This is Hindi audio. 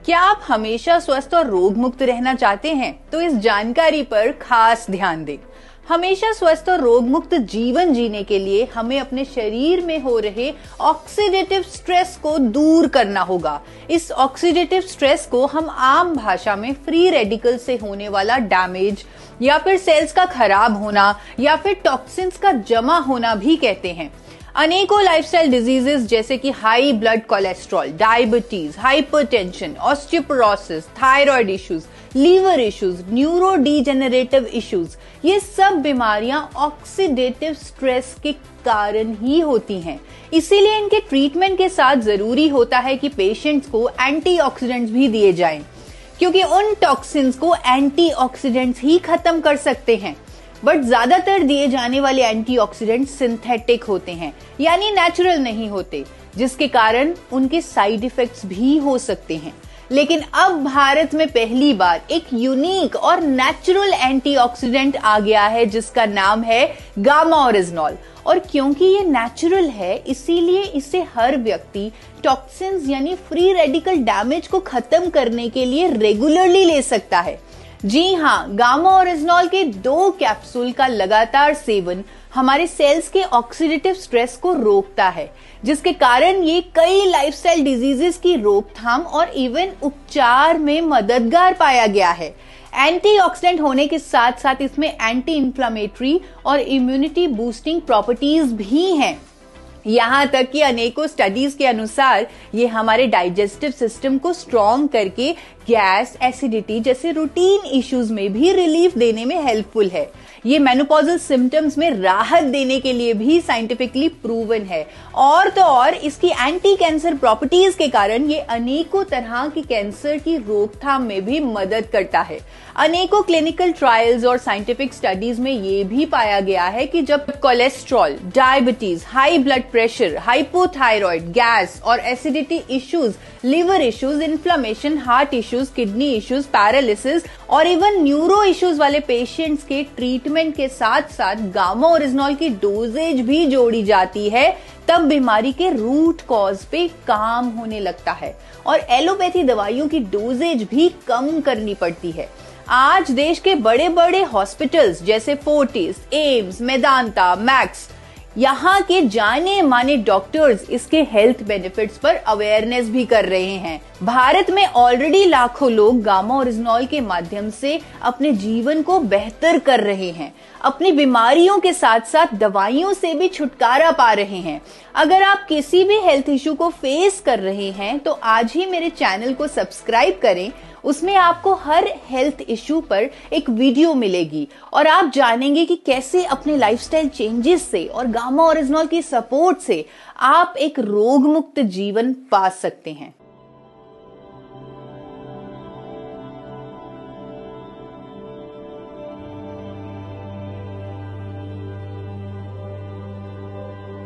क्या आप हमेशा स्वस्थ और रोग मुक्त रहना चाहते हैं? तो इस जानकारी पर खास ध्यान दें। हमेशा स्वस्थ और रोग मुक्त जीवन जीने के लिए हमें अपने शरीर में हो रहे ऑक्सीडेटिव स्ट्रेस को दूर करना होगा। इस ऑक्सीडेटिव स्ट्रेस को हम आम भाषा में फ्री रेडिकल से होने वाला डैमेज या फिर सेल्स का खराब होना या फिर टॉक्सिन्स का जमा होना भी कहते हैं। अनेकों लाइफस्टाइल डिजीजेस जैसे कि high blood cholesterol, diabetes, hypertension, osteoporosis, thyroid issues, liver issues, neuro degenerative issues, ये सब बीमारियां ऑक्सीडेटिव स्ट्रेस के कारण ही होती हैं। इसीलिए इनके ट्रीटमेंट के साथ जरूरी होता है कि पेशेंट्स को एंटीऑक्सीडेंट्स भी दिए जाएं, क्योंकि उन टॉक्सिन्स को एंटीऑक्सीडेंट्स ही खत्म कर सकते हैं। बट ज्यादातर दिए जाने वाले एंटीऑक्सीडेंट सिंथेटिक होते हैं, यानी नेचुरल नहीं होते, जिसके कारण उनके साइड इफेक्ट्स भी हो सकते हैं। लेकिन अब भारत में पहली बार एक यूनिक और नेचुरल एंटीऑक्सीडेंट आ गया है जिसका नाम है गामा ओरिजिनॉल। और क्योंकि ये नेचुरल है, इसीलिए इसे हर व्यक्ति टॉक्सिन्स यानी फ्री रेडिकल डैमेज को खत्म करने के लिए रेगुलरली ले सकता है। जी हाँ, गामा ओरिजिनॉल के 2 कैप्सूल का लगातार सेवन हमारे सेल्स के ऑक्सीडेटिव स्ट्रेस को रोकता है, जिसके कारण ये कई लाइफस्टाइल डिजीजेस की रोकथाम और इवन उपचार में मददगार पाया गया है। एंटीऑक्सीडेंट होने के साथ साथ इसमें एंटी इंफ्लेमेटरी और इम्यूनिटी बूस्टिंग प्रॉपर्टीज भी हैं। यहाँ तक कि अनेकों स्टडीज के अनुसार ये हमारे डाइजेस्टिव सिस्टम को स्ट्रॉन्ग करके गैस, एसिडिटी जैसे रूटीन इश्यूज में भी रिलीफ देने में हेल्पफुल है। ये मेनोपॉजल सिम्टम्स में राहत देने के लिए भी साइंटिफिकली प्रूवन है। और तो और इसकी एंटी कैंसर प्रॉपर्टीज के कारण ये अनेकों तरह की कैंसर की रोकथाम में भी मदद करता है। अनेकों क्लिनिकल ट्रायल्स और साइंटिफिक स्टडीज में ये भी पाया गया है कि जब cholesterol, diabetes, high blood pressure, hypothyroid, gas और acidity issues, liver issues, inflammation, heart issues, kidney issues, paralysis और इवन न्यूरो इश्यूज वाले पेशेंट्स के ट्रीटमेंट के साथ साथ गामा ओरिजिनॉल की डोजेज भी जोड़ी जाती है, तब बीमारी के रूट कॉज पे काम होने लगता है और एलोपैथी दवाइयों की डोजेज भी कम करनी पड़ती है। आज देश के बड़े बड़े हॉस्पिटल्स जैसे फोर्टिस, एम्स, मेदांता, मैक्स, यहाँ के जाने माने डॉक्टर्स इसके हेल्थ बेनिफिट्स पर अवेयरनेस भी कर रहे हैं। भारत में ऑलरेडी लाखों लोग गामा ओरिजिनॉल के माध्यम से अपने जीवन को बेहतर कर रहे हैं, अपनी बीमारियों के साथ साथ दवाइयों से भी छुटकारा पा रहे हैं। अगर आप किसी भी हेल्थ इश्यू को फेस कर रहे हैं तो आज ही मेरे चैनल को सब्सक्राइब करें। उसमें आपको हर हेल्थ इश्यू पर एक वीडियो मिलेगी और आप जानेंगे कि कैसे अपने लाइफस्टाइल चेंजेस से और गामा ओरिजिनॉल की सपोर्ट से आप एक रोग मुक्त जीवन पा सकते हैं।